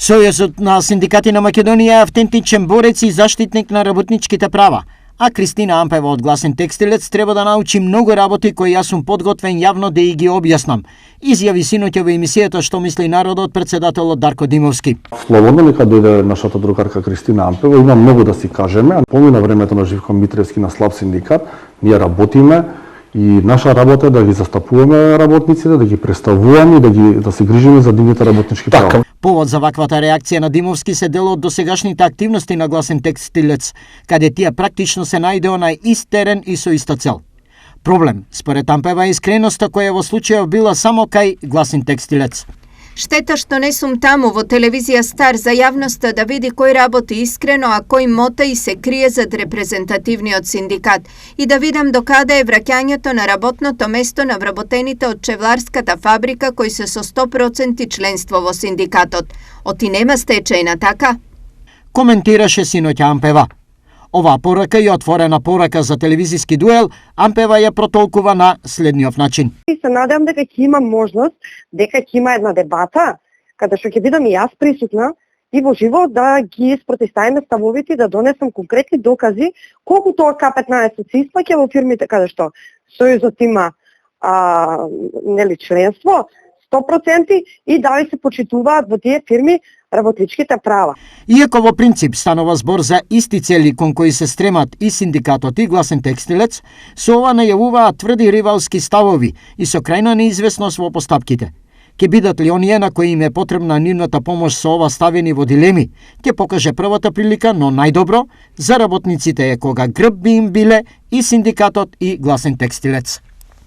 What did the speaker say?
Сојузот на синдикати на Македонија е автентичен борец и заштитник на работничките права, а Кристина Ампева од Гласен текстилец треба да научи многу работи кои јас сум подготвен јавно да и ги објаснам, изјави синоќа во емисијата Што мисли народот председателот Дарко Димовски. Слободно нека дојде нашата другарка Кристина Ампева, има многу да си кажеме. Помина времето на Живко Митревски на слаб синдикат, ние работиме и наша работа е да ги застапуваме работниците, да ги представуваме и да се грижиме за нивните работнички права. Повод за ваквата реакција на Димовски се дел од досегашните активности на Гласен текстилец, каде тие практично се најдео на ист терен и со иста цел. Проблем, според Ампева, е искреноста која во случајов била само кај Гласен текстилец. Штета што не сум таму во телевизија Стар за јавноста да види кој работи искрено, а кој мота и се крие зад репрезентативниот синдикат и да видам докаде е враќањето на работното место на вработените од чевларската фабрика кои се со 100% членство во синдикатот. Оти нема стечајна, така? Коментираше синоќа Ампева. Оваа порака и отворена порака за телевизиски дуел, Ампева ја протолкува на следниот начин. И се надевам дека ќе има можност, дека ќе има една дебата, каде што ќе бидам и јас присутна и во живо да ги спротивставиме ставовите и да донесам конкретни докази колку тоа К15 се исплаќа во фирмите каде што Сојузот има членство 100% и дали се почитуваат во тие фирми работничките права. Иако во принцип станува збор за исти цели кон кои се стремат и синдикатот и Гласен текстилец, со ова најавуваат тврди ривалски ставови и со крајна неизвестност во постапките. Ке бидат ли оние на кои им е потребна нивната помош со ова ставени во дилеми, ќе покаже првата прилика, но најдобро за работниците е кога грб би им биле и синдикатот и Гласен текстилец.